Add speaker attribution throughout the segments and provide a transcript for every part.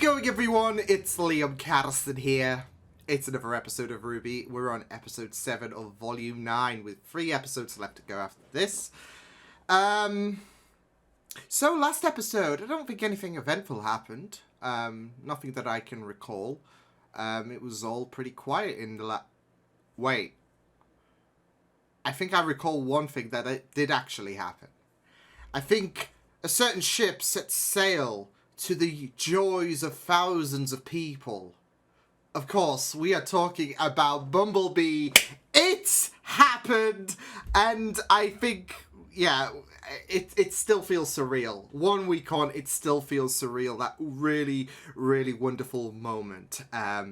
Speaker 1: going, everyone? It's Liam Catterson here. It's another episode of RWBY. We're on episode 7 of volume 9 with 3 episodes left to go after this. So last episode, I don't think anything eventful happened. Nothing that I can recall. It was all pretty quiet in the Wait. I think I recall one thing that it did actually happen. I think a certain ship set sail to the joys of thousands of people. Of course, we are talking about Bumblebee. It's happened! And I think, yeah, it still feels surreal. 1 week on, it still feels surreal. That really, really wonderful moment.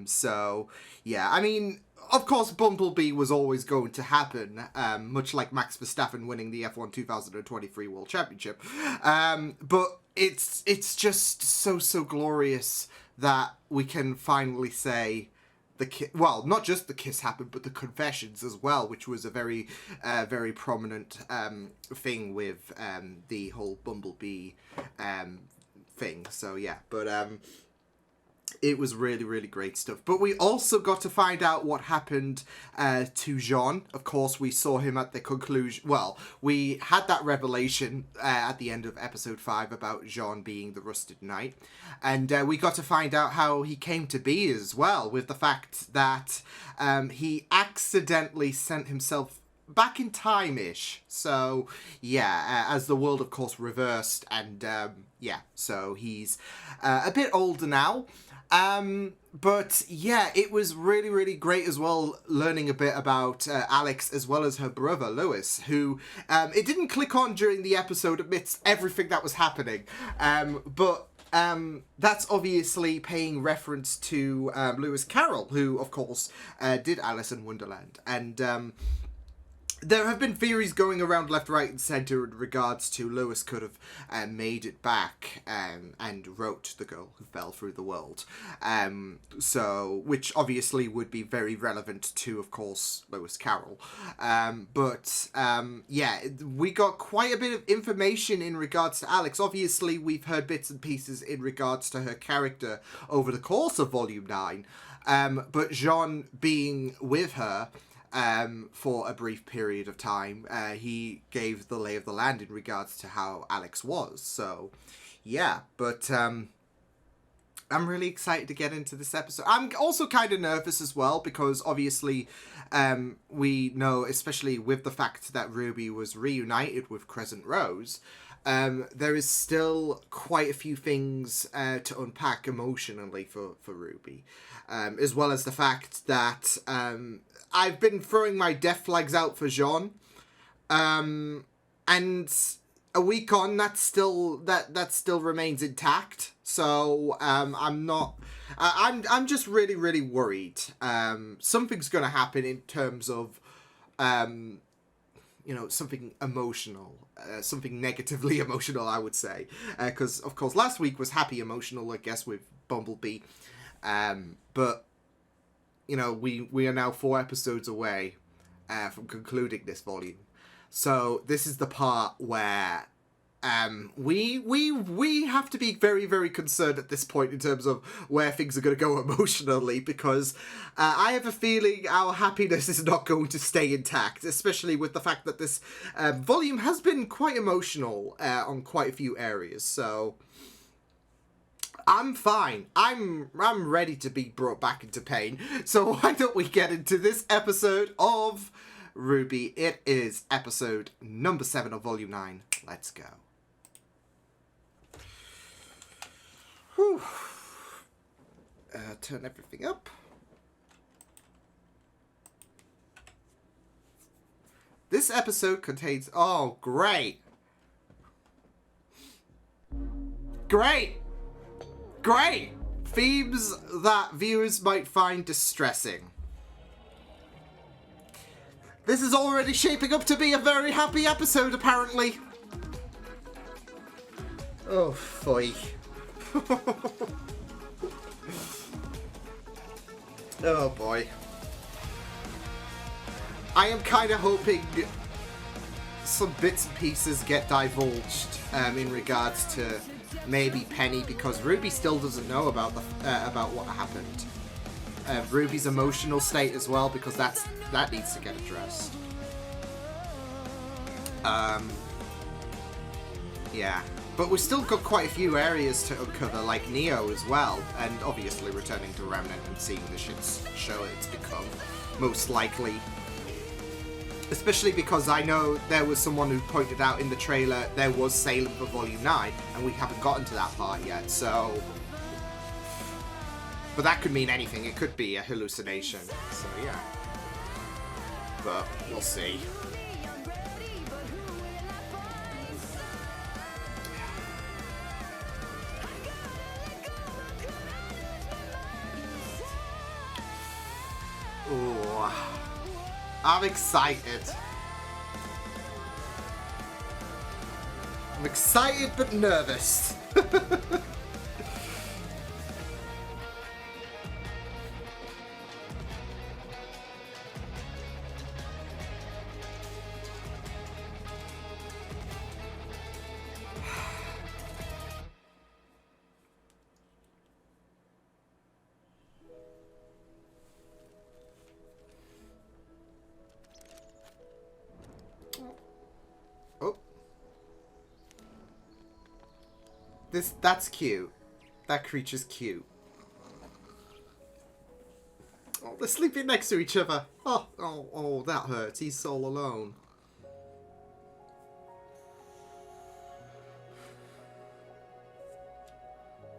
Speaker 1: So, yeah, I mean, of course, Bumblebee was always going to happen, much like Max Verstappen winning the F1 2023 World Championship. But it's just so glorious that we can finally say well, not just the kiss happened, but the confessions as well, which was a very prominent thing with the whole Bumblebee thing. So yeah, but it was really, really great stuff. But we also got to find out what happened to Jean. Of course, we saw him at the conclusion. Well, we had that revelation at the end of episode 5 about Jean being the Rusted Knight. And we got to find out how he came to be as well, with the fact that he accidentally sent himself back in time-ish. So, yeah, as the world, of course, reversed. And, yeah, so he's a bit older now. But yeah, it was really, really great as well, learning a bit about Alex as well as her brother, Lewis, who it didn't click on during the episode amidst everything that was happening. But that's obviously paying reference to Lewis Carroll, who, of course, did Alice in Wonderland. And there have been theories going around left, right, and centre in regards to Lewis could have made it back and wrote The Girl Who Fell Through the World. So, which obviously would be very relevant to, of course, Lewis Carroll. Yeah, we got quite a bit of information in regards to Alex. Obviously, we've heard bits and pieces in regards to her character over the course of Volume 9. But Jean being with her for a brief period of time, he gave the lay of the land in regards to how Alex was. So, yeah, but I'm really excited to get into this episode. I'm also kind of nervous as well, because obviously we know, especially with the fact that RWBY was reunited with Crescent Rose, there is still quite a few things to unpack emotionally for RWBY. As well as the fact that I've been throwing my death flags out for Jean, and a week on, that still remains intact. So I'm just really, really worried. Something's going to happen in terms of something emotional, something negatively emotional, I would say, because of course last week was happy emotional, I guess, with Bumblebee, but we are now 4 episodes away from concluding this volume. So this is the part where we have to be very, very concerned at this point in terms of where things are going to go emotionally, because I have a feeling our happiness is not going to stay intact, especially with the fact that this volume has been quite emotional on quite a few areas. So I'm fine. I'm ready to be brought back into pain. So why don't we get into this episode of RWBY? It is episode number 7 of volume 9. Let's go. Whew. Turn everything up. This episode contains... Oh, great. Great! Themes that viewers might find distressing. This is already shaping up to be a very happy episode, apparently. Oh, foy. Oh, boy. I am kind of hoping some bits and pieces get divulged in regards to maybe Penny, because Ruby still doesn't know about the about what happened. Ruby's emotional state as well, because that needs to get addressed. Yeah, but we've still got quite a few areas to uncover, like Neo as well, and obviously returning to Remnant and seeing the show it's become, most likely. Especially because I know there was someone who pointed out in the trailer there was Salem for Volume 9, and we haven't gotten to that part yet, so... But that could mean anything. It could be a hallucination, so yeah. But we'll see. Ooh. I'm excited. I'm excited but nervous. That's cute. That creature's cute. Oh, they're sleeping next to each other. Oh, that hurts. He's all alone.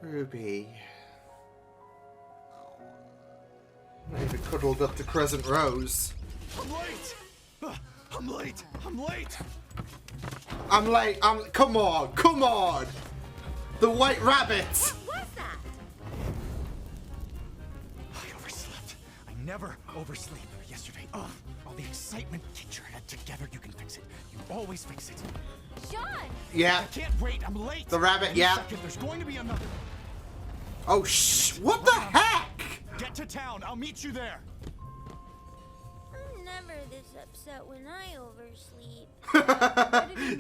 Speaker 1: Ruby. Not even cuddled up to Crescent Rose.
Speaker 2: I'm late! I'm late! I'm late!
Speaker 1: I'm late. Come on! Come on! The White Rabbit!
Speaker 3: What was that?
Speaker 2: I overslept. I never oversleep. Yesterday, all the excitement. Get your head together. You can fix it. You always fix it.
Speaker 3: John!
Speaker 1: Yeah.
Speaker 2: I can't wait. I'm late.
Speaker 1: The rabbit,
Speaker 2: Any
Speaker 1: yeah.
Speaker 2: second, there's going to be another.
Speaker 1: Oh, shh! What the heck?
Speaker 2: Get to town. I'll meet you there.
Speaker 3: I'm never this upset when I oversleep.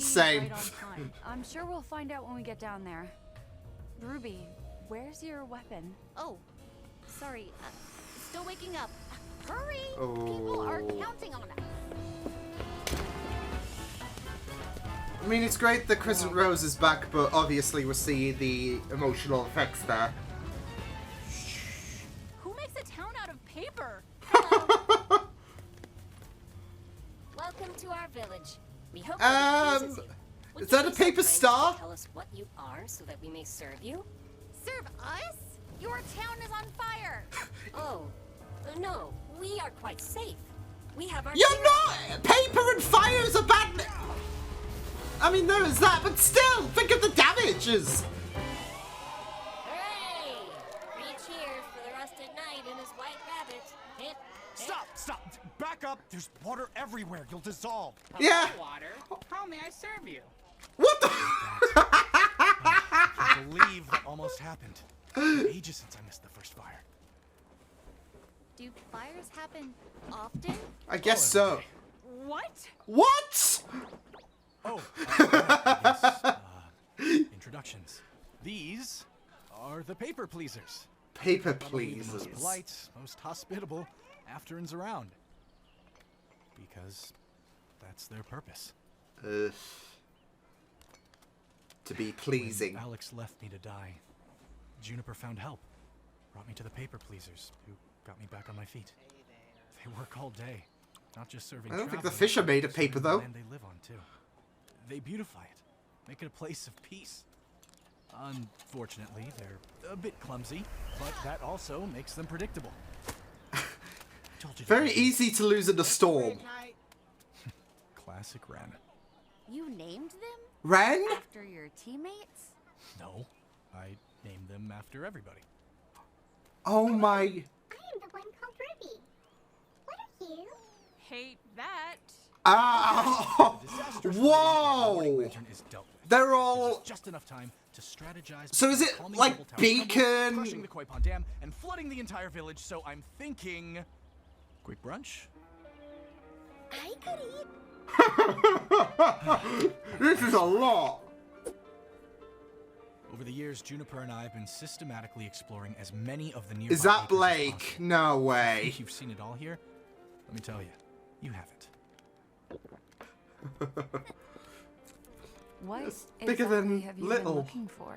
Speaker 1: Same.
Speaker 4: Right on time. I'm sure we'll find out when we get down there. Ruby, where's your weapon?
Speaker 3: Oh, sorry. Still waking up. Hurry! People are counting on us.
Speaker 1: I mean, it's great that Crescent Rose is back, but obviously we're seeing the emotional effects there.
Speaker 4: Who makes a town out of paper?
Speaker 3: Welcome to our village. We hope
Speaker 1: Is that a paper star?
Speaker 3: Tell us what you are so that we may serve you. Serve us? Your town is on fire. Oh, no. We are quite safe. We have our...
Speaker 1: You're not! Paper and fires are bad... I mean, there is that, but still, think of the damages!
Speaker 3: Hooray! 3 cheers for the rusted knight and his white rabbit. Hip, hip.
Speaker 2: Stop! Back up. There's water everywhere. You'll dissolve.
Speaker 1: Yeah.
Speaker 5: Water. How may I serve you?
Speaker 1: What the...
Speaker 2: I can't believe that almost happened. Ages since I missed the first fire.
Speaker 4: Do fires happen often?
Speaker 1: I guess so.
Speaker 4: What?
Speaker 1: What?
Speaker 2: Oh, yes. Introductions. These are the paper pleasers.
Speaker 1: Paper
Speaker 2: Probably the most
Speaker 1: pleasers.
Speaker 2: polite, most hospitable after and's around. Because that's their purpose.
Speaker 1: Ugh. To be pleasing.
Speaker 2: When Alex left me to die, Juniper found help. Brought me to the paper pleasers, who got me back on my feet. They work all day, not just serving
Speaker 1: I don't think the
Speaker 2: travelers,
Speaker 1: fish are made of paper,
Speaker 2: serving the
Speaker 1: though.
Speaker 2: land they live on, too. They beautify it, make it a place of peace. Unfortunately, they're a bit clumsy, but that also makes them predictable. Told you to
Speaker 1: Very
Speaker 2: be
Speaker 1: easy to lose in a storm.
Speaker 2: Classic Ren.
Speaker 4: You named them?
Speaker 1: Ren?
Speaker 4: After your teammates?
Speaker 2: No, I named them after everybody.
Speaker 1: Oh my...
Speaker 6: I am the one called Ruby. What are you?
Speaker 4: Hate that.
Speaker 1: Ah!
Speaker 2: The disastrous
Speaker 1: Whoa!
Speaker 2: Morning Lantern is dealt with.
Speaker 1: They're
Speaker 2: There's
Speaker 1: all...
Speaker 2: just enough time to strategize.
Speaker 1: So is it
Speaker 2: calming
Speaker 1: like
Speaker 2: Double Tower
Speaker 1: Beacon?
Speaker 2: trouble, crushing the Koi Pond Dam and flooding the entire village. So I'm thinking, quick brunch.
Speaker 6: I could eat.
Speaker 1: This is a lot.
Speaker 2: Over the years, Juniper and I have been systematically exploring as many of the nearby
Speaker 1: Is that
Speaker 2: acres as
Speaker 1: Blake?
Speaker 2: possible.
Speaker 1: No
Speaker 2: I
Speaker 1: way.
Speaker 2: think you've seen it all here. Let me tell you, you haven't.
Speaker 4: What
Speaker 1: It's
Speaker 4: exactly
Speaker 1: bigger than
Speaker 4: have you
Speaker 1: little.
Speaker 4: been looking for?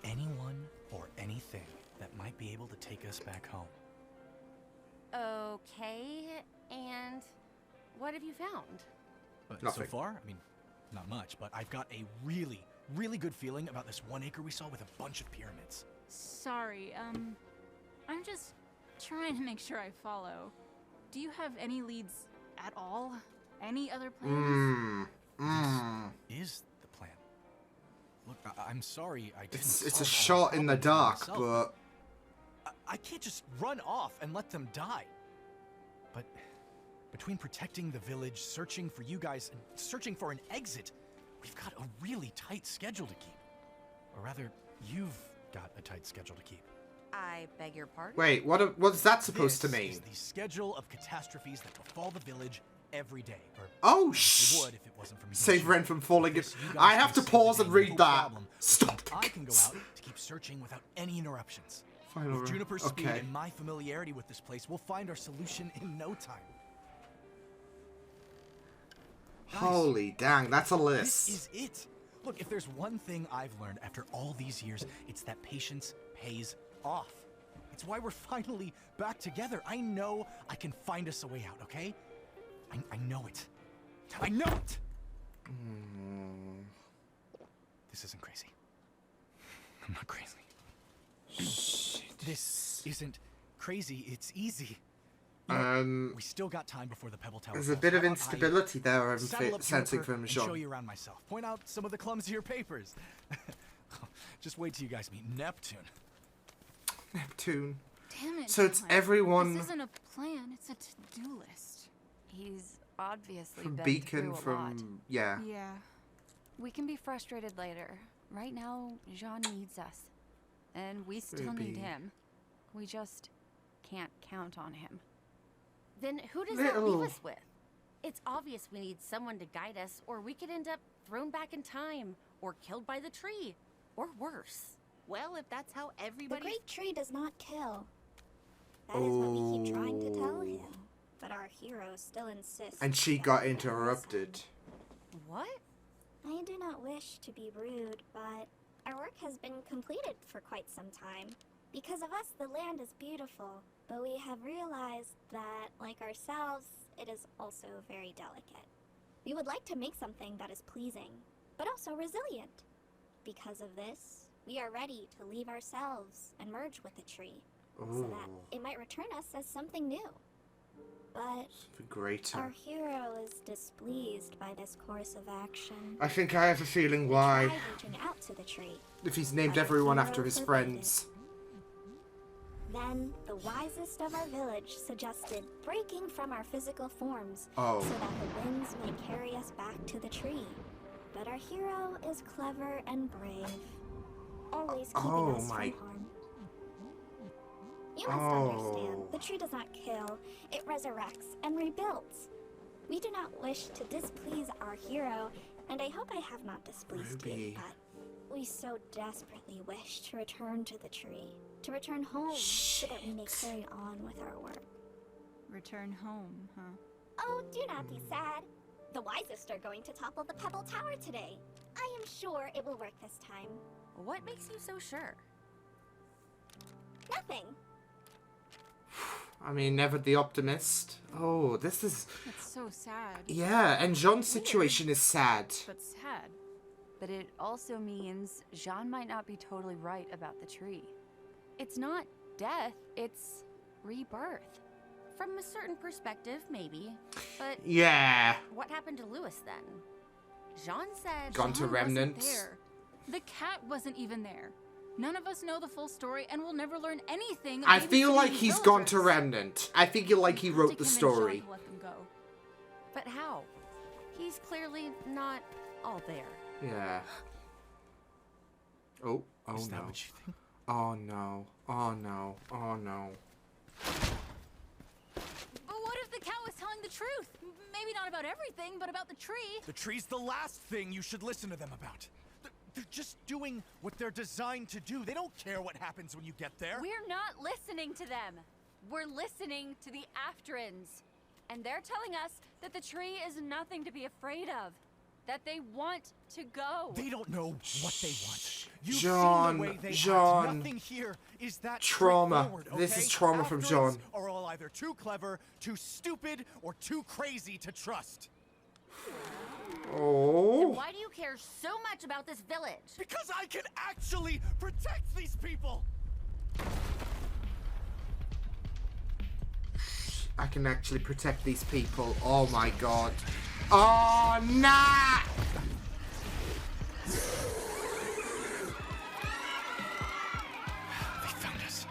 Speaker 2: Anyone or anything that might be able to take us back home.
Speaker 3: Okay, and what have you found?
Speaker 2: So
Speaker 1: Nothing.
Speaker 2: far, I mean, not much, but I've got a really, really good feeling about this 1 acre we saw with a bunch of pyramids.
Speaker 4: Sorry, I'm just trying to make sure I follow. Do you have any leads at all? Any other plans?
Speaker 2: This is the plan. Look, I'm sorry I didn't
Speaker 1: It's a
Speaker 2: solve all
Speaker 1: shot
Speaker 2: the
Speaker 1: in the
Speaker 2: problems
Speaker 1: dark,
Speaker 2: myself,
Speaker 1: but
Speaker 2: I can't just run off and let them die. But between protecting the village, searching for you guys, and searching for an exit, we've got a really tight schedule to keep. Or rather, you've got a tight schedule to keep.
Speaker 3: I beg your pardon?
Speaker 1: wait, what's that supposed to
Speaker 2: This
Speaker 1: mean?
Speaker 2: is the schedule of catastrophes that befall the village every day. Or
Speaker 1: Oh,
Speaker 2: at least they would if it wasn't for me.
Speaker 1: Save Ren from falling in.
Speaker 2: This, you guys
Speaker 1: I
Speaker 2: can
Speaker 1: have to
Speaker 2: save the
Speaker 1: pause
Speaker 2: day,
Speaker 1: and
Speaker 2: no
Speaker 1: read that.
Speaker 2: problem.
Speaker 1: Stop the
Speaker 2: I can go
Speaker 1: games.
Speaker 2: out to keep searching without any interruptions.
Speaker 1: Final
Speaker 2: With Juniper's speed
Speaker 1: okay.
Speaker 2: and my familiarity with this place, we'll find our solution in no time. Guys,
Speaker 1: Holy dang, that's a
Speaker 2: this
Speaker 1: list.
Speaker 2: is it. Look, if there's one thing I've learned after all these years, it's that patience pays off. It's why we're finally back together. I know I can find us a way out, okay? I know it. I know it! This isn't crazy. I'm not crazy. This isn't crazy, it's easy. You know, we still got time before the Pebble Tower
Speaker 1: There's a
Speaker 2: falls.
Speaker 1: bit
Speaker 2: How
Speaker 1: of
Speaker 2: about
Speaker 1: instability there I'm
Speaker 2: saddle up
Speaker 1: sensing
Speaker 2: Juniper
Speaker 1: from
Speaker 2: and show
Speaker 1: Jean.
Speaker 2: you around myself. Point out some of the clumsier papers. Just wait till you guys meet Neptune.
Speaker 1: Neptune.
Speaker 4: Damn it,
Speaker 1: So it's
Speaker 4: John.
Speaker 1: everyone
Speaker 4: This isn't a plan, it's a to-do list. He's obviously
Speaker 1: from
Speaker 4: been
Speaker 1: Beacon,
Speaker 4: through a lot.
Speaker 1: from yeah.
Speaker 4: Yeah. We can be frustrated later. Right now, Jean needs us. And we still need
Speaker 1: RWBY.
Speaker 4: him. We just can't count on him.
Speaker 3: Then who does that leave
Speaker 1: Little.
Speaker 3: us with? It's obvious we need someone to guide us, or we could end up thrown back in time, or killed by the tree, or worse.
Speaker 7: Well, if that's how
Speaker 6: The
Speaker 7: everybody...
Speaker 6: great tree does not kill. That is what we keep trying to tell him. But our hero still insists.
Speaker 1: And she
Speaker 6: that
Speaker 1: got
Speaker 6: he
Speaker 1: interrupted.
Speaker 3: What?
Speaker 6: listen. I do not wish to be rude, but our work has been completed for quite some time. Because of us, the land is beautiful, but we have realized that, like ourselves, it is also very delicate. We would like to make something that is pleasing, but also resilient. Because of this, we are ready to leave ourselves and merge with the tree, so
Speaker 1: Oh,
Speaker 6: that it might return us as something new. But
Speaker 1: something greater.
Speaker 6: our hero is displeased by this course of action.
Speaker 1: I think I have a feeling
Speaker 6: We
Speaker 1: why.
Speaker 6: tried reaching out to the tree.
Speaker 1: If he's named
Speaker 6: Our
Speaker 1: everyone
Speaker 6: hero
Speaker 1: after his
Speaker 6: forbade
Speaker 1: friends.
Speaker 6: Then, the wisest of our village suggested breaking from our physical forms
Speaker 1: Oh.
Speaker 6: so that the winds may carry us back to the tree. But our hero is clever and brave, always keeping
Speaker 1: Oh
Speaker 6: us
Speaker 1: my-
Speaker 6: from harm. You must
Speaker 1: Oh.
Speaker 6: understand, the tree does not kill, it resurrects and rebuilds. We do not wish to displease our hero, and I hope I have not displeased you,
Speaker 1: RWBY.
Speaker 6: but we so desperately wish to return to the tree, to return home, so that we may carry on with our work.
Speaker 4: Return home, huh?
Speaker 6: Oh, do not be sad. The wisest are going to topple the Pebble Tower today. I am sure it will work this time.
Speaker 3: What makes you so sure?
Speaker 6: Nothing.
Speaker 1: I mean, never the optimist. Oh, this is...
Speaker 4: It's so sad.
Speaker 1: Yeah, and Jean's situation is sad.
Speaker 4: But sad. But it also means Jean might not be totally right about the tree. It's not death, it's rebirth.
Speaker 3: From a certain perspective, maybe. But
Speaker 1: Yeah.
Speaker 3: what happened to Lewis then? Jean said...
Speaker 1: Gone to
Speaker 4: Jean wasn't
Speaker 1: remnants.
Speaker 4: there. The cat wasn't even there. None of us know the full story, and we'll never learn anything.
Speaker 1: I
Speaker 4: babysitting
Speaker 1: feel like he's gone to
Speaker 4: villagers.
Speaker 1: Remnant. I feel like he
Speaker 4: We have
Speaker 1: wrote
Speaker 4: to
Speaker 1: the
Speaker 4: convince
Speaker 1: story.
Speaker 4: Jean to let them go.
Speaker 3: But how? He's clearly not all there.
Speaker 1: Yeah. Oh, oh
Speaker 2: Is that
Speaker 1: no.
Speaker 2: what you think?
Speaker 1: Oh no. Oh no. Oh no.
Speaker 4: But what if the cat was telling the truth? Maybe not about everything, but about the tree.
Speaker 2: The tree's the last thing you should listen to them about. They're just doing what they're designed to do. They don't care what happens when you get there.
Speaker 7: We're not listening to them. We're listening to the Afterans. And they're telling us that the tree is nothing to be afraid of. That they want to go.
Speaker 2: They don't know what they want. You've
Speaker 1: John,
Speaker 2: seen the way they
Speaker 1: John.
Speaker 2: act. Nothing here is that
Speaker 1: Trauma.
Speaker 2: straightforward, okay?
Speaker 1: This is trauma from
Speaker 2: Afterans
Speaker 1: John.
Speaker 2: are all either too clever, too stupid, or too crazy to trust.
Speaker 1: Oh.
Speaker 7: Why do you care so much about this village?
Speaker 2: Because I can actually protect these people!
Speaker 1: I can actually protect these people. Oh my god. Oh, nah!
Speaker 2: They found us.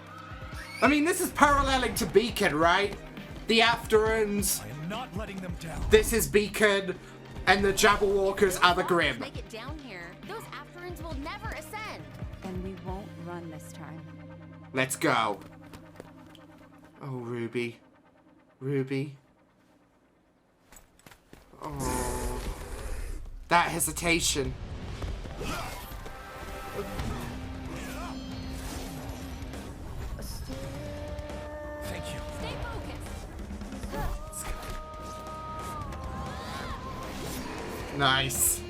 Speaker 1: I mean, this is paralleling to Beacon, right? The Afterans.
Speaker 2: I am not letting them down.
Speaker 1: This is Beacon. And the Jabberwockers are the Grim.
Speaker 7: Make it down here. Those Afterans will never ascend. And we won't run this time.
Speaker 1: Let's go. Oh, Ruby. Ruby. Oh. That hesitation.
Speaker 2: Thank you.
Speaker 7: Stay focused.
Speaker 1: Nice.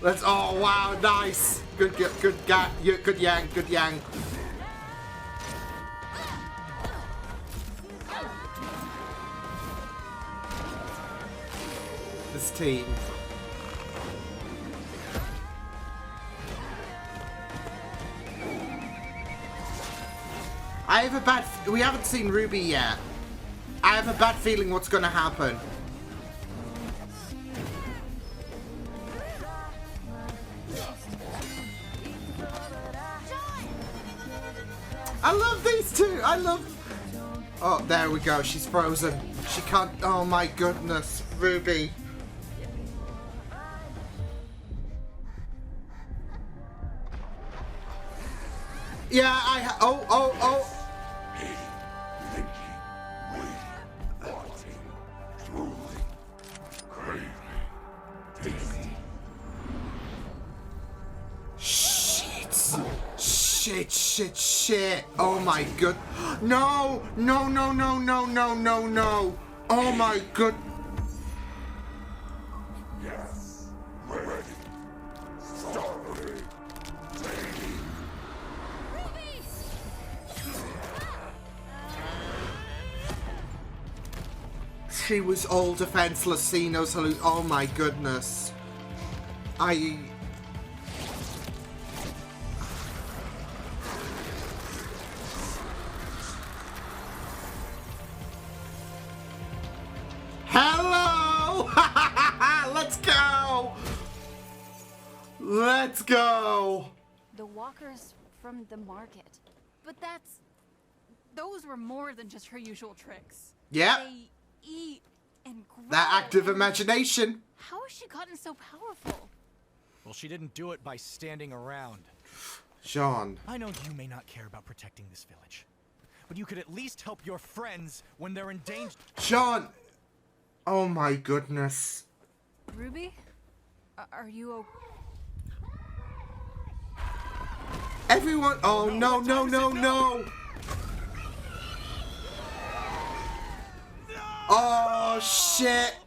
Speaker 1: Let's. Oh wow, nice. Good yang, good yang. This team. I have a bad. We haven't seen Ruby yet. I have a bad feeling what's gonna happen. I love these two. I love. Oh, there we go. She's frozen. She can't. Oh my goodness, Ruby. Yeah, oh. Shit. Oh my god. No. Oh my god.
Speaker 8: Yes, ready. Starry.
Speaker 1: She was all defenseless, seeing those oh my goodness. Hello! Let's go!
Speaker 7: The walkers from the market.
Speaker 4: But those were more than just her usual tricks.
Speaker 1: Yep.
Speaker 4: They eat and grow.
Speaker 1: That active
Speaker 4: and
Speaker 1: imagination.
Speaker 4: How has she gotten so powerful?
Speaker 2: Well, she didn't do it by standing around.
Speaker 1: Jean.
Speaker 2: I know you may not care about protecting this village, but you could at least help your friends when they're in danger.
Speaker 1: Jean! Oh my goodness.
Speaker 4: Ruby? Are you okay?
Speaker 1: Everyone. Oh no. Oh shit.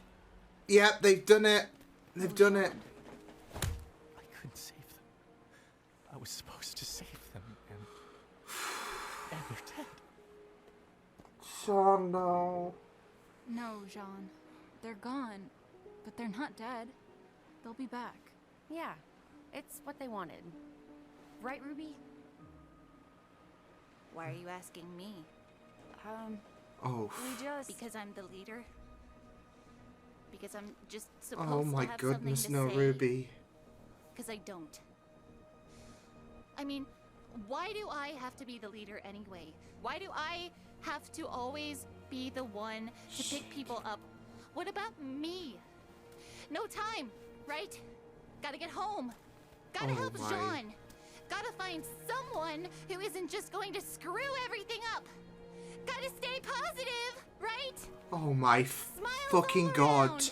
Speaker 1: Yep, they've done it.
Speaker 2: I couldn't save them. I was supposed to save them, and they're dead.
Speaker 1: Jean, no.
Speaker 4: No, Jean. They're gone, but they're not dead. They'll be back.
Speaker 7: Yeah, it's what they wanted. Right, Ruby? Why are you asking me?
Speaker 1: Oh.
Speaker 7: We just... Because I'm the leader? Because I'm just supposed
Speaker 1: Oh my
Speaker 7: to have
Speaker 1: goodness,
Speaker 7: something
Speaker 1: no,
Speaker 7: to say?
Speaker 1: Ruby.
Speaker 7: Because I don't. I mean, why do I have to be the leader anyway? Why do I have to always be the one to pick people up? What about me? No time, right? Gotta get home. Gotta
Speaker 1: Oh
Speaker 7: help
Speaker 1: my.
Speaker 7: Jean. Gotta find someone who isn't just going to screw everything up. Gotta stay positive, right?
Speaker 1: Oh my
Speaker 7: Smiles
Speaker 1: fucking
Speaker 7: all
Speaker 1: god.
Speaker 7: around.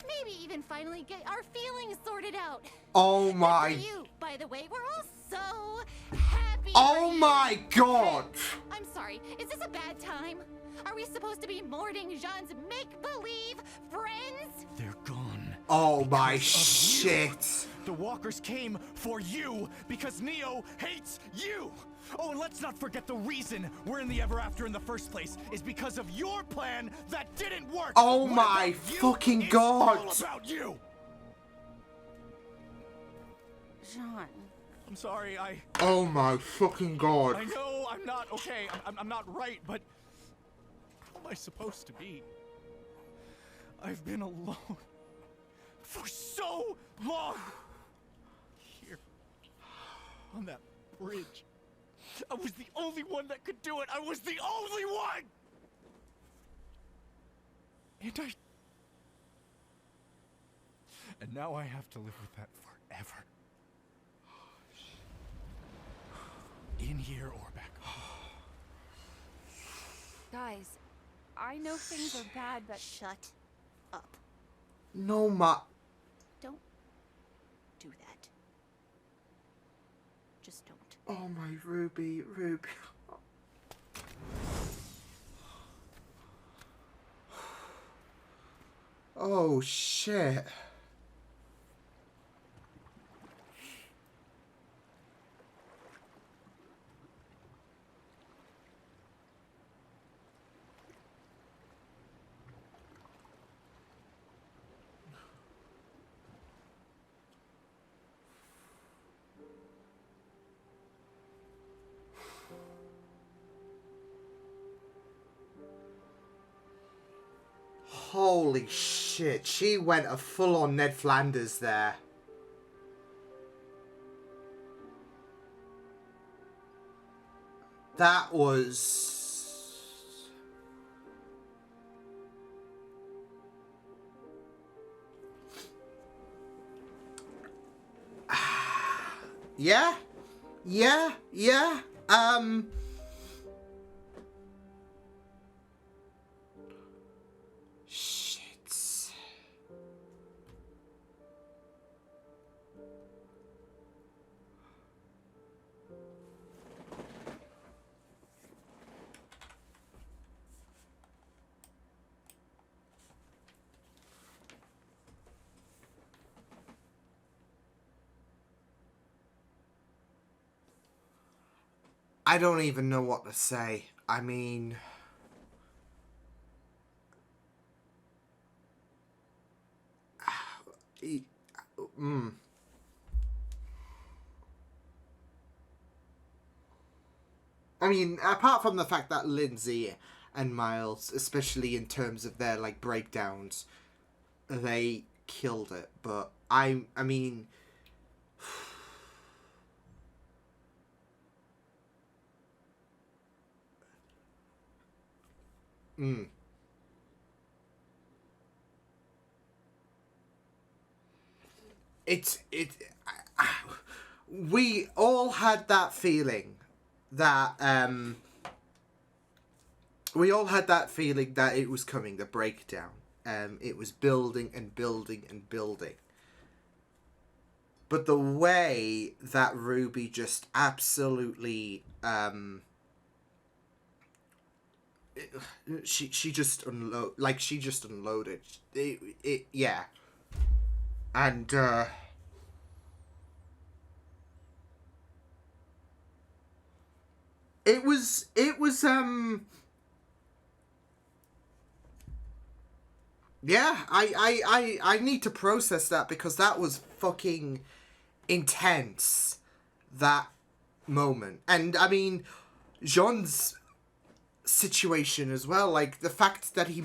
Speaker 7: Maybe even finally get our feelings sorted out.
Speaker 1: Oh
Speaker 7: Good for
Speaker 1: my.
Speaker 7: you, by the way. We're all so happy.
Speaker 1: Oh
Speaker 7: for you.
Speaker 1: my god.
Speaker 7: I'm sorry. Is this a bad time? Are we supposed to be mourning Jean's make-believe friends?
Speaker 2: They're gone.
Speaker 1: Oh my
Speaker 2: Because of
Speaker 1: shit.
Speaker 2: The walkers came for you because Neo hates you. Oh, and let's not forget the reason we're in the Ever After in the first place is because of your plan that didn't work.
Speaker 1: Oh
Speaker 2: What
Speaker 1: my
Speaker 2: about you
Speaker 1: fucking
Speaker 2: is
Speaker 1: god.
Speaker 2: all about you.
Speaker 7: Jean.
Speaker 2: I'm sorry.
Speaker 1: Oh my fucking god.
Speaker 2: I know I'm not okay. I'm not right, but how am I supposed to be? I've been alone for so long. Here, on that bridge, I was the only one that could do it. I was the only one. And now I have to live with that forever. In here or back home.
Speaker 4: Guys, I know things are bad, but
Speaker 7: Shut up.
Speaker 1: No ma.
Speaker 7: Don't do that. Just don't.
Speaker 1: Oh my Ruby. Oh shit. Holy shit, she went a full-on Ned Flanders there. That was... Yeah? Shit. I don't even know what to say. I mean... I mean, apart from the fact that Lindsay and Miles, especially in terms of their, like, breakdowns, they killed it. But I mean... We all had that feeling that it was coming, the breakdown. It was building and building and building. But the way that Ruby just absolutely she just unloaded it, yeah. And it was yeah, I need to process that because that was fucking intense, that moment. And I mean, Jean's situation as well, like the fact that he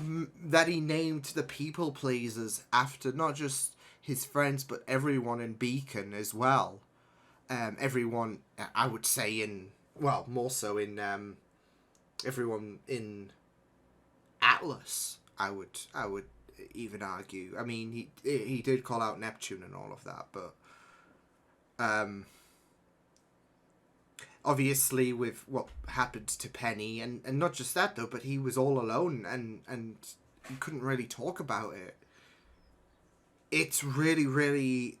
Speaker 1: named the people pleasers after not just his friends but everyone in Beacon as well. Everyone, I would say, in, well, more so in everyone in Atlas, I would even argue. I mean, he did call out Neptune and all of that, but obviously with what happened to Penny, and not just that though, but he was all alone and he couldn't really talk about it. It's really, really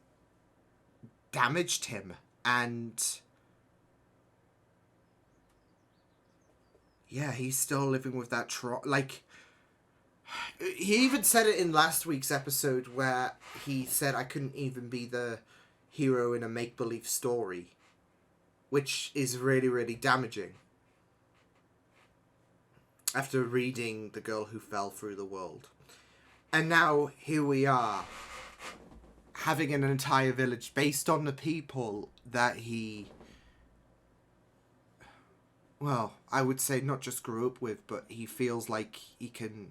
Speaker 1: damaged him, and yeah, he's still living with that like, he even said it in last week's episode where he said, I couldn't even be the hero in a make-believe story, which is really, really damaging. After reading The Girl Who Fell Through the World. And now, here we are, having an entire village based on the people that he, well, I would say not just grew up with, but he feels like he can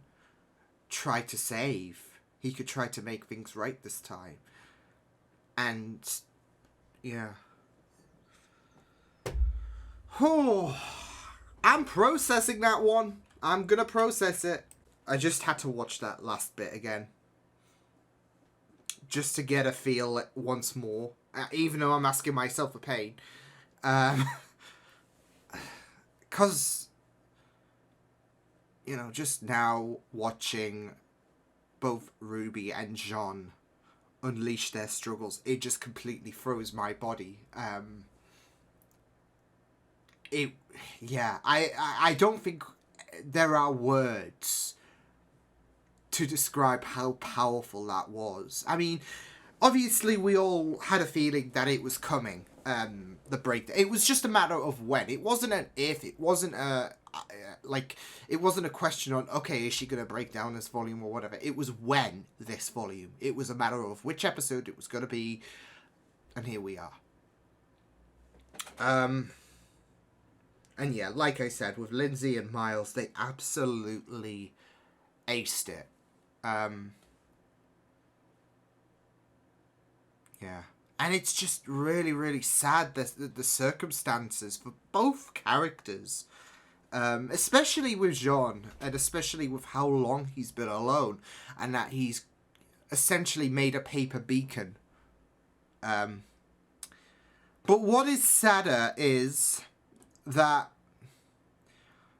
Speaker 1: try to save. He could try to make things right this time. And, yeah. Oh, I'm processing that one. I'm gonna process it. I just had to watch that last bit again. Just to get a feel once more. Even though I'm asking myself for pain. Because, you know, just now watching both RWBY and Jean unleash their struggles, it just completely froze my body. I don't think there are words to describe how powerful that was. I mean, obviously we all had a feeling that it was coming, the break. It was just a matter of when. It wasn't an if, it wasn't it wasn't a question on, okay, is she going to break down this volume or whatever. It was when this volume. It was a matter of which episode it was going to be, and here we are. And yeah, like I said, with Lindsay and Miles, they absolutely aced it. Yeah. And it's just really, really sad, the circumstances for both characters. Especially with Jean, and especially with how long he's been alone, and that he's essentially made a paper beacon. But what is sadder is that,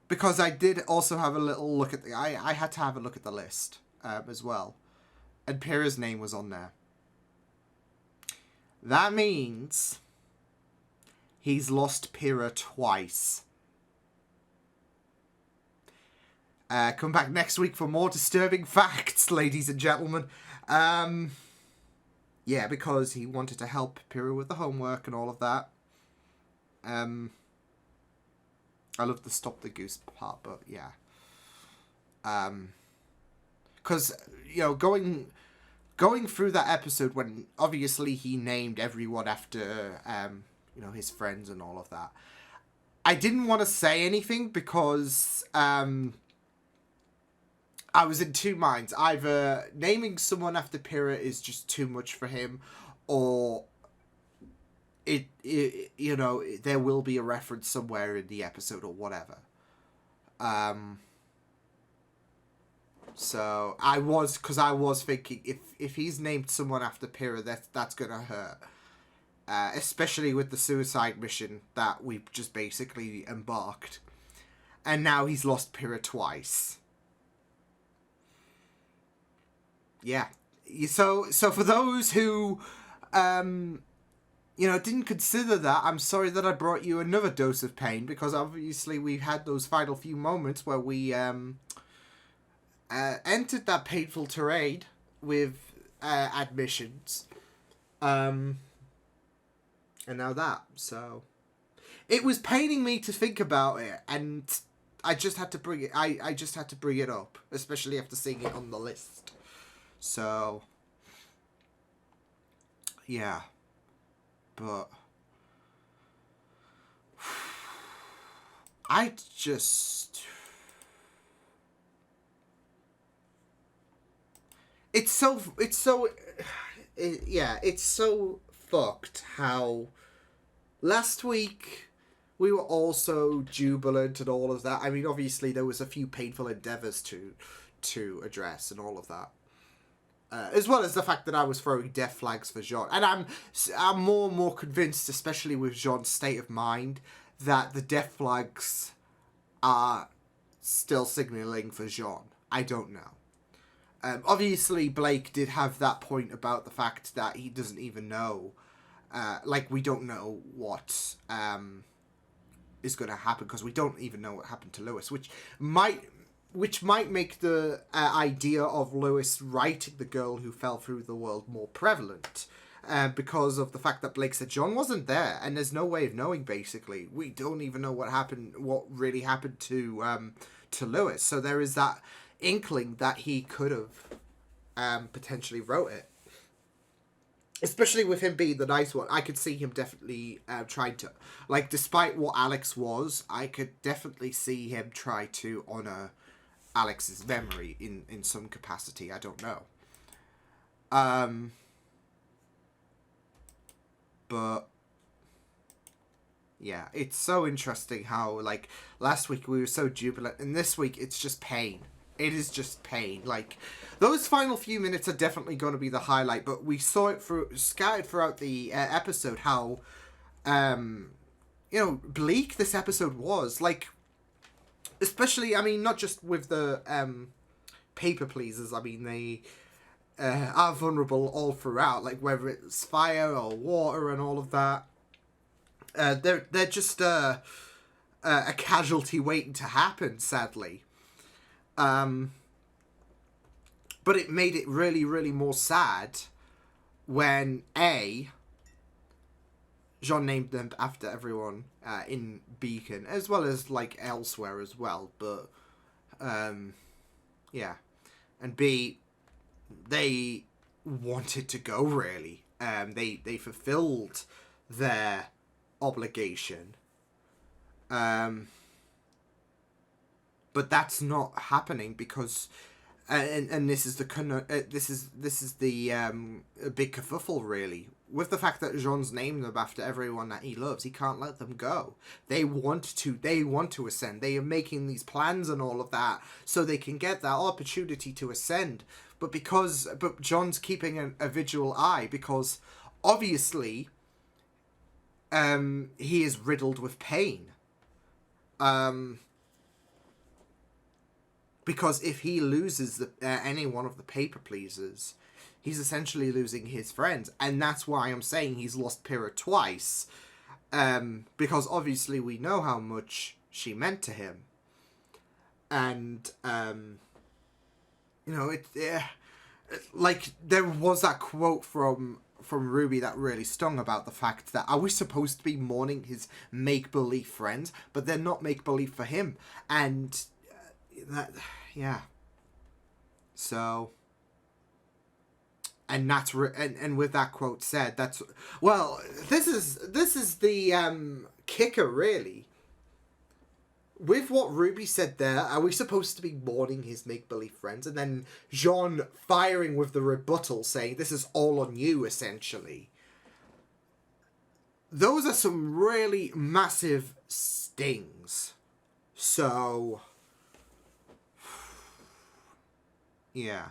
Speaker 1: because I did also have a little look at I had to have a look at the list as well, and Pyrrha's name was on there. That means he's lost Pyrrha twice. Come back next week for more disturbing facts, ladies and gentlemen. Yeah, because he wanted to help Pyrrha with the homework and all of that. I love the stop the goose part, but yeah. Because, you know, going through that episode when obviously he named everyone after, you know, his friends and all of that. I didn't want to say anything because I was in two minds. Either naming someone after Pyrrha is just too much for him, or it you know, there will be a reference somewhere in the episode or whatever. So I was thinking if he's named someone after Pyrrha, that's gonna hurt. Especially with the suicide mission that we've just basically embarked. And now he's lost Pyrrha twice. Yeah. So for those who, you know, didn't consider that, I'm sorry that I brought you another dose of pain, because obviously we had those final few moments where we entered that painful terrain with admissions. And now that. So it was paining me to think about it, and I just had to bring it. I just had to bring it up, especially after seeing it on the list. So yeah, but I just, it's so fucked how last week we were all so jubilant and all of that. I mean, obviously there was a few painful endeavours to address and all of that. As well as the fact that I was throwing death flags for Jean. And I'm more and more convinced, especially with Jean's state of mind, that the death flags are still signaling for Jean. I don't know. Obviously, Blake did have that point about the fact that he doesn't even know. We don't know what is going to happen, because we don't even know what happened to Lewis, which might make the idea of Lewis writing the girl who fell through the world more prevalent. Because of the fact that Blake said John wasn't there, and there's no way of knowing. Basically, we don't even know what really happened to Lewis. So there is that inkling that he could have potentially wrote it. Especially with him being the nice one, I could see him definitely trying to, despite what Alex was, I could definitely see him try to honor Alex's memory in some capacity. I don't know. But yeah, it's so interesting how, last week we were so jubilant, and this week it's just pain. It is just pain. Those final few minutes are definitely going to be the highlight, but we saw it scattered throughout the episode how, bleak this episode was. Especially, I mean, not just with the paper pleasers. I mean, they are vulnerable all throughout, whether it's fire or water and all of that. They're just a casualty waiting to happen, sadly. But it made it really, really more sad when Jean named them after everyone in Beacon, as well as elsewhere as well. But yeah, and B, they wanted to go, really. They fulfilled their obligation. But that's not happening because, and this is the big kerfuffle, really, with the fact that Jean's named them after everyone that he loves. He can't let them go. They want to ascend. They are making these plans and all of that so they can get that opportunity to ascend. But John's keeping a vigilant eye, because obviously, he is riddled with pain. Because if he loses any one of the paper pleasers, he's essentially losing his friends. And that's why I'm saying he's lost Pyrrha twice. Because obviously we know how much she meant to him. And, there was that quote from RWBY that really stung about the fact that, are we supposed to be mourning his make-believe friends? But they're not make-believe for him. And yeah. So, and that's and with that quote said, this is the kicker, really. With what RWBY said there, are we supposed to be mourning his make-believe friends? And then Jean firing with the rebuttal, saying this is all on you, essentially. Those are some really massive stings. So, yeah.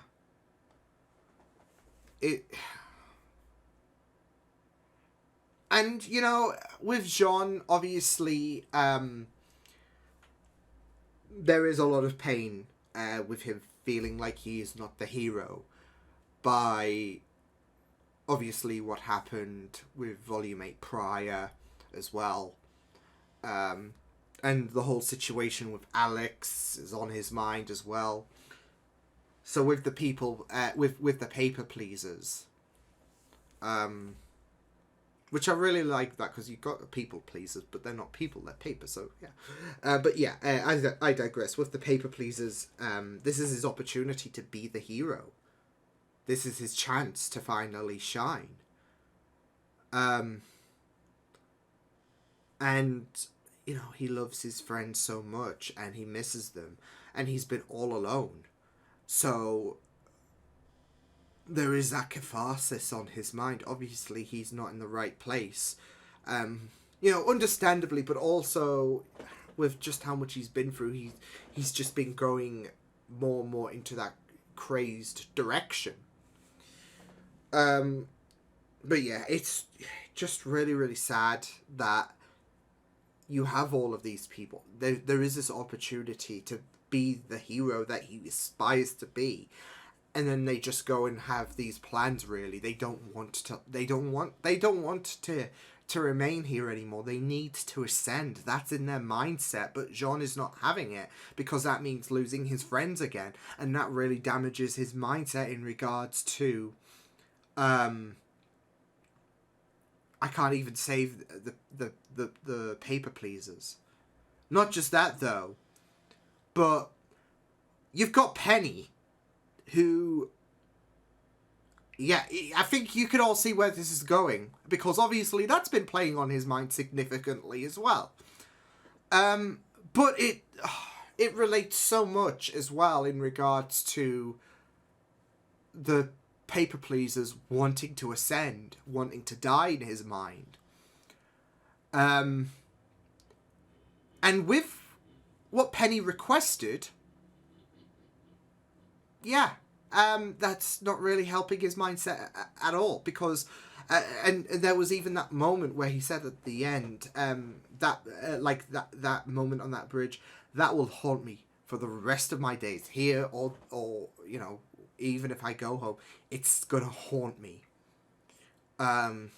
Speaker 1: And, with Jean, obviously, there is a lot of pain with him feeling like he is not the hero by, obviously, what happened with Volume 8 prior as well. And the whole situation with Alex is on his mind as well. So with the people, with the paper pleasers, which I really like that, because you've got the people pleasers, but they're not people, they're paper, so yeah. But yeah, I digress. With the paper pleasers, this is his opportunity to be the hero. This is his chance to finally shine. And, he loves his friends so much, and he misses them, and he's been all alone. So, there is that catharsis on his mind. Obviously, he's not in the right place. Understandably, but also with just how much he's been through, he's just been going more and more into that crazed direction. But yeah, it's just really, really sad that you have all of these people. There is this opportunity to be the hero that he aspires to be, and then they just go and have these plans. Really, they don't want to remain here anymore. They need to ascend. That's in their mindset, but Jean is not having it, because that means losing his friends again, and that really damages his mindset in regards to I can't even save the paper pleasers. Not just that though, but you've got Penny, who, yeah, I think you can all see where this is going, because obviously that's been playing on his mind significantly as well. But it relates so much as well in regards to the paper pleasers wanting to ascend, wanting to die in his mind. And with what Penny requested, yeah, that's not really helping his mindset at all, because and there was even that moment where he said at the end, that moment on that bridge, that will haunt me for the rest of my days here, or you know, even if I go home, it's gonna haunt me. And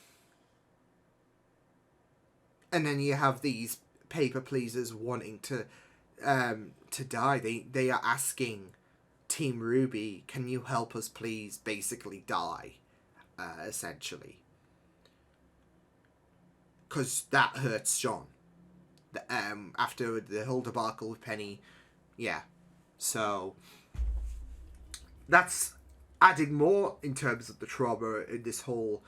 Speaker 1: then you have these paper pleasers wanting to die. They are asking Team RWBY, can you help us please basically die, essentially, because that hurts Jean. After the whole debacle with Penny, yeah, so that's adding more in terms of the trauma in this whole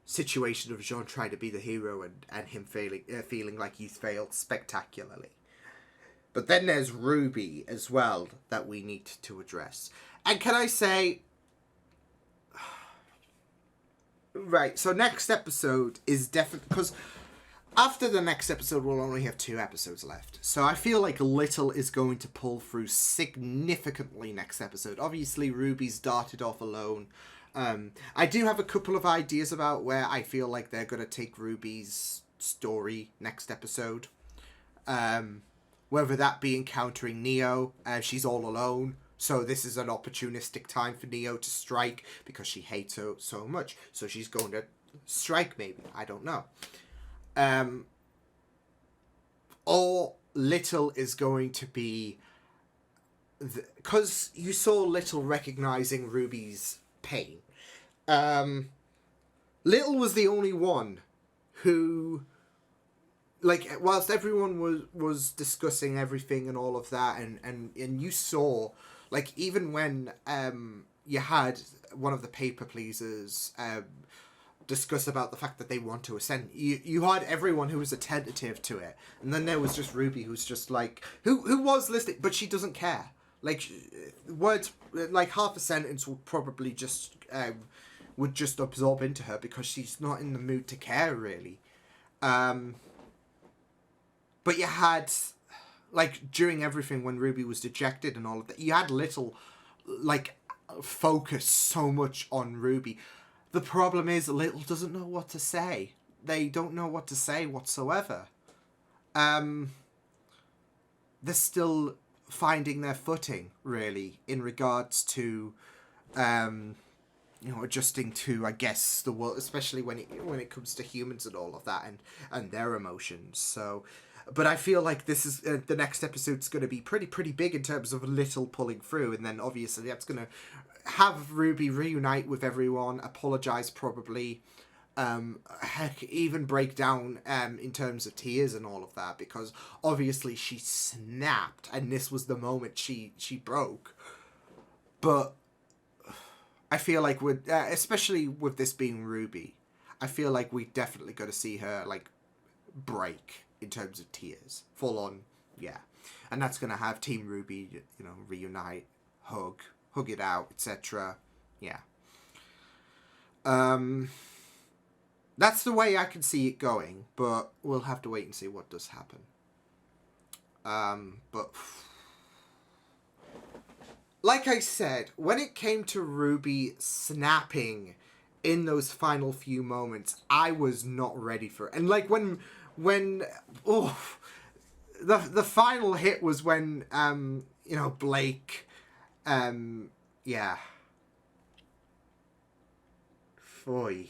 Speaker 1: situation of Jean trying to be the hero and him feeling like he's failed spectacularly. But then there's RWBY as well that we need to address. And can I say, right, so next episode is definitely, because after the next episode we'll only have 2 episodes left. So I feel like Little is going to pull through significantly next episode. Obviously RWBY started off alone. I do have a couple of ideas about where I feel like they're going to take RWBY's story next episode. Whether that be encountering Neo, she's all alone, so this is an opportunistic time for Neo to strike because she hates her so much. So she's going to strike, maybe. I don't know. Or Little is going to be, because you saw Little recognizing RWBY's pain. Little was the only one who, like, whilst everyone was discussing everything and all of that, and you saw, like, even when you had one of the paper pleasers discuss about the fact that they want to ascend, you had everyone who was attentive to it, and then there was just RWBY, who's just like, who was listening, but she doesn't care. Like, words, like half a sentence would probably just would just absorb into her, because she's not in the mood to care, really. But you had, like, during everything when RWBY was dejected and all of that, you had Little, like, focus so much on RWBY. The problem is Little doesn't know what to say. They don't know what to say whatsoever. They're still finding their footing, really, in regards to, you know, adjusting to, I guess, the world, especially when it comes to humans and all of that, and their emotions. So, but I feel like this is the next episode's going to be pretty big in terms of Little pulling through, and then obviously that's going to have RWBY reunite with everyone, apologize probably, heck, even break down in terms of tears and all of that, because obviously she snapped, and this was the moment she broke. But I feel like with especially with this being RWBY, I feel like we definitely got to see her, like, break in terms of tears, full on, yeah. And that's gonna have Team RWBY, you know, reunite, hug it out, etc. Yeah. That's the way I can see it going, but we'll have to wait and see what does happen. But like I said, when it came to RWBY snapping in those final few moments, I was not ready for it. And like when the final hit was when you know, Blake, yeah. Boy,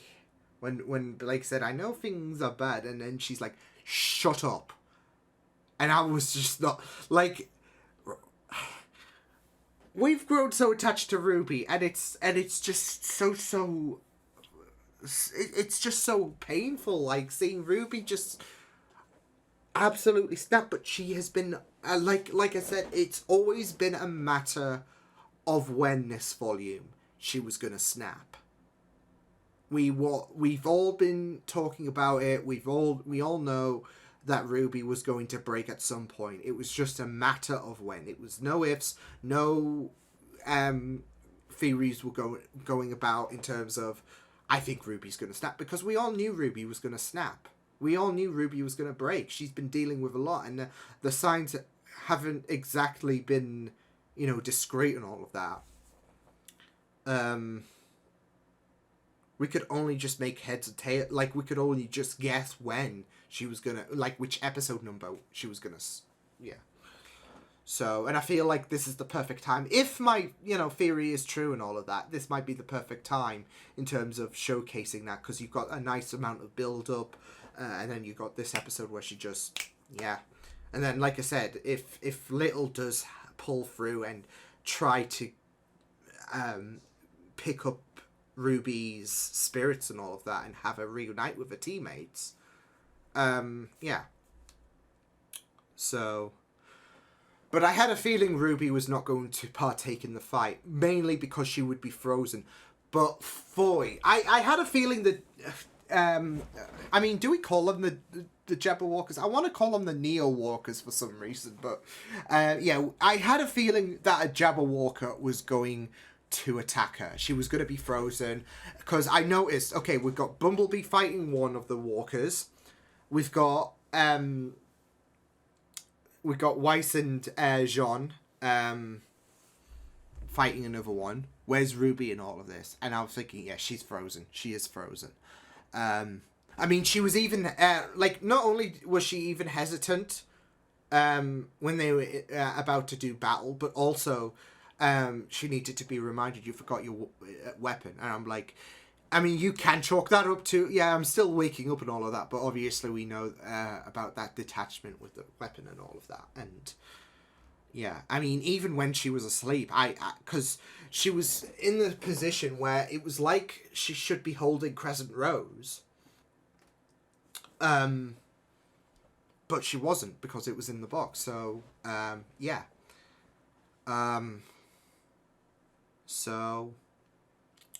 Speaker 1: when Blake said, "I know things are bad," and then she's like, "Shut up," and I was just not like. We've grown so attached to Ruby, and it's just so. It's just so painful, like seeing Ruby just absolutely snap. But she has been like I said, it's always been a matter of when this volume she was gonna snap. We've all been talking about it. We all know that Ruby was going to break at some point. It was just a matter of when. It was no ifs, no theories were going about in terms of, I think Ruby's going to snap, because we all knew Ruby was going to snap. We all knew Ruby was going to break. She's been dealing with a lot, and the signs haven't exactly been, you know, discreet and all of that. We could only just make heads or tail, like we could only just guess when she was gonna, like which episode number she was gonna, yeah. So, and I feel like this is the perfect time, if my, you know, theory is true and all of that, this might be the perfect time in terms of showcasing that, because you've got a nice amount of build-up, and then you got this episode where she just, yeah. And then, like I said, if Little does pull through and try to pick up Ruby's spirits and all of that and have her reunite with her teammates, yeah. So, but I had a feeling Ruby was not going to partake in the fight, mainly because she would be frozen. But boy, I had a feeling that I mean, do we call them the Jabberwockers? I want to call them the Neo-Walkers for some reason, but yeah, I had a feeling that a Jabberwocker was going to attack her. She was going to be frozen, because I noticed, okay, we've got Bumblebee fighting one of the walkers. We've got Weiss and Jean fighting another one. Where's Ruby in all of this? And I was thinking, yeah, she's frozen. She is frozen. I mean, she was even like, not only was she even hesitant when they were about to do battle, but also she needed to be reminded, you forgot your weapon. And I'm like, I mean, you can chalk that up to, yeah, I'm still waking up and all of that, but obviously we know about that detachment with the weapon and all of that. And yeah, I mean, even when she was asleep, because she was in the position where it was like she should be holding Crescent Rose, but she wasn't, because it was in the box. So yeah. So,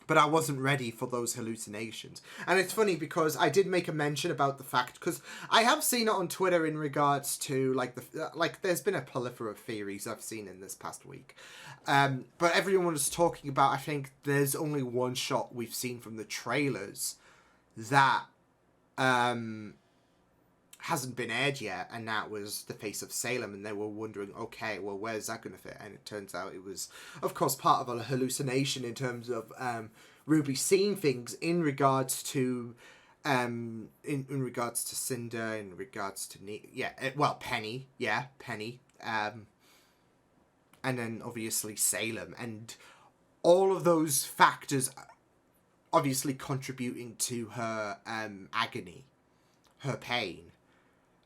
Speaker 1: but I wasn't ready for those hallucinations. And it's funny, because I did make a mention about the fact, because I have seen it on Twitter in regards to, like, there's been a plethora of theories I've seen in this past week. But everyone was talking about, I think there's only one shot we've seen from the trailers that hasn't been aired yet, and that was the face of Salem, and they were wondering, okay, well, where's that going to fit? And it turns out it was, of course, part of a hallucination in terms of Ruby seeing things in regards to in regards to Cinder, in regards to Penny, and then obviously Salem, and all of those factors obviously contributing to her agony, her pain.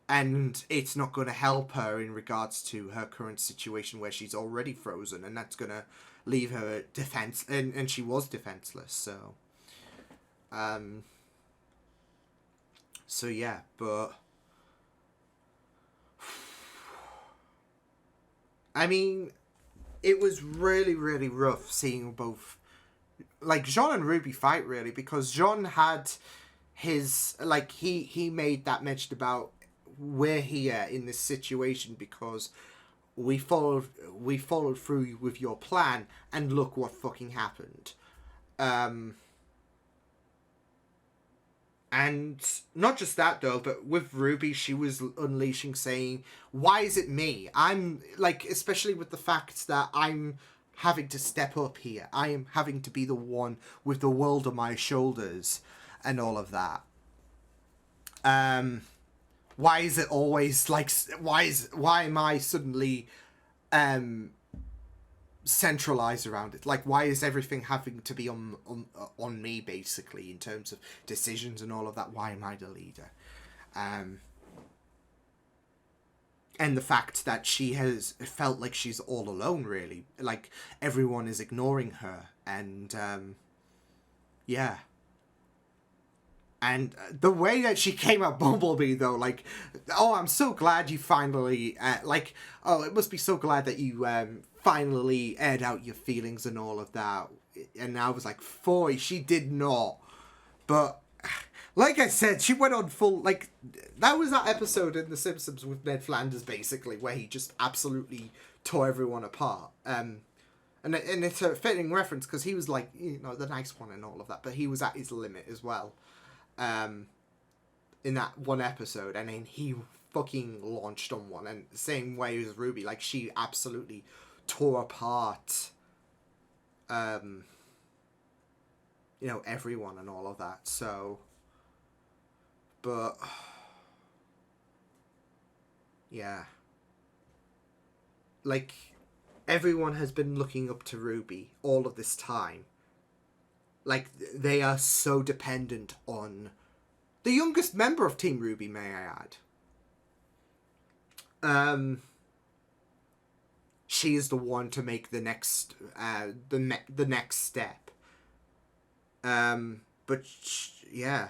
Speaker 1: And it's not going to help her in regards to her current situation where she's already frozen, and that's going to leave her defense, and she was defenseless. So yeah, but I mean, it was really, really rough seeing both, like, Jean and Ruby fight, really, because Jean had his, like, he made that mention about, we're here in this situation because we followed through with your plan, and look what fucking happened. And not just that though, but with Ruby, she was unleashing, saying, why is it me? I'm like, especially with the fact that I'm having to step up here. I am having to be the one with the world on my shoulders and all of that. why is it always like, why am I suddenly centralized around it? Like, why is everything having to be on me, basically, in terms of decisions and all of that? Why am I the leader? And the fact that she has felt like she's all alone, really, like everyone is ignoring her, and yeah. And the way that she came at Bumblebee, though, like, oh, I'm so glad you finally, like, oh, it must be so glad that you finally aired out your feelings and all of that. And I was like, boy, she did not. But, like I said, she went on full, like, that was that episode in The Simpsons with Ned Flanders, basically, where he just absolutely tore everyone apart. And it's a fitting reference, because he was, like, you know, the nice one and all of that, but he was at his limit as well. In that one episode, and then he fucking launched on one, and the same way as Ruby, like, she absolutely tore apart you know, everyone and all of that. So, but yeah, like, everyone has been looking up to Ruby all of this time. Like, they are so dependent on the youngest member of Team RWBY, may I add. She is the one to make the next, the next step. Yeah.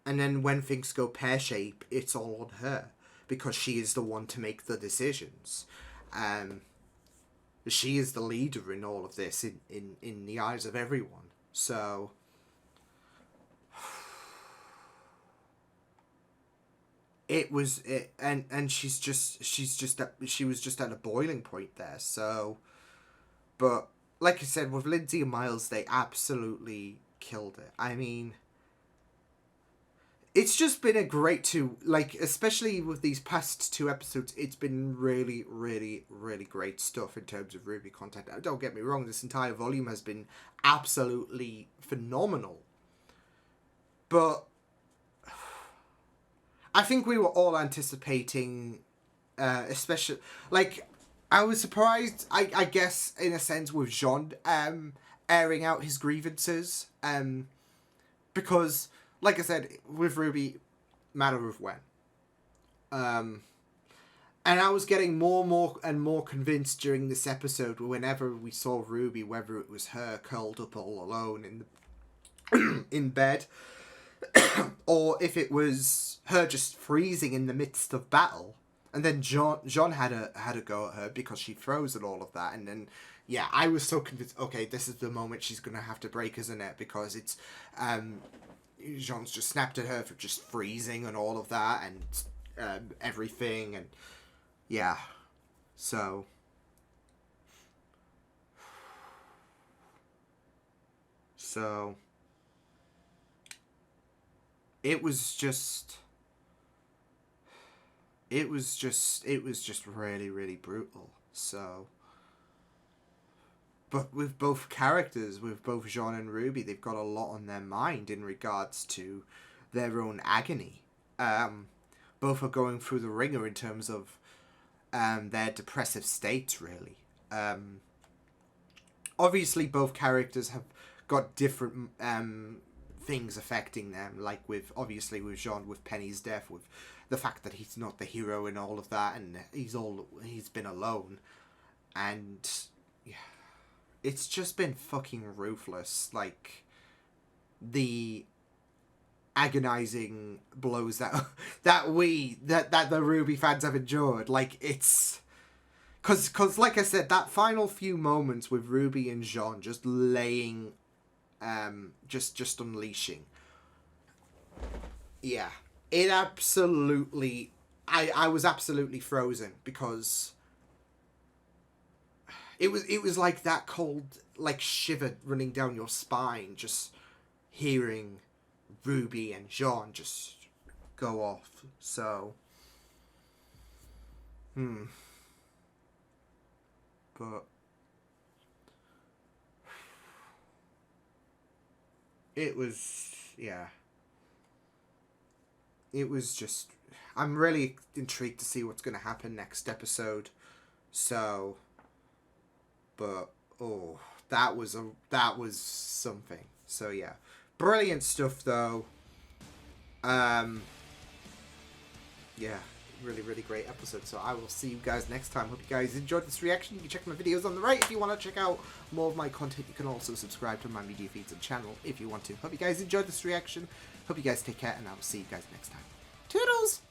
Speaker 1: And then when things go pear-shaped, it's all on her, because she is the one to make the decisions. She is the leader in all of this, in the eyes of everyone. So, it was it, and she was just at a boiling point there. So, but like I said, with Lindsay and Miles, they absolutely killed it. I mean, it's just been a great like, especially with these past 2 episodes, it's been really, really, really great stuff in terms of RWBY content. Now, don't get me wrong, this entire volume has been absolutely phenomenal. But I think we were all anticipating, especially, like, I was surprised, I guess, in a sense, with Jean airing out his grievances, because, like I said, with RWBY, matter of when. And I was getting more and more convinced during this episode, whenever we saw RWBY, whether it was her curled up all alone in bed, or if it was her just freezing in the midst of battle, and then John had a go at her because she froze and all of that, and then, yeah, I was so convinced, okay, this is the moment she's gonna have to break, isn't it? Because it's, Jean's just snapped at her for just freezing and all of that, and everything, and yeah, so it was just really, really brutal. So, but with both characters, with both Jean and RWBY, they've got a lot on their mind in regards to their own agony. Both are going through the ringer in terms of their depressive states, really. Obviously, both characters have got different things affecting them, like with Jean, with Penny's death, with the fact that he's not the hero and all of that, and he's been alone, and yeah, it's just been fucking ruthless. Like, the agonizing blows that the RWBY fans have endured. Like, it's because like I said, that final few moments with RWBY and Jean just laying, just unleashing. Yeah, it absolutely. I was absolutely frozen, because it was like that cold, like, shiver running down your spine, just hearing RWBY and Jean just go off. So, but it was, yeah, it was just I'm really intrigued to see what's going to happen next episode. So, but oh, that was something. So yeah, brilliant stuff though. Yeah, really, really great episode. So I will see you guys next time. Hope you guys enjoyed this reaction. You can check my videos on the right if you want to check out more of my content. You can also subscribe to my media feeds and channel if you want to. Hope you guys enjoyed this reaction. Hope you guys take care, and I will see you guys next time. Toodles!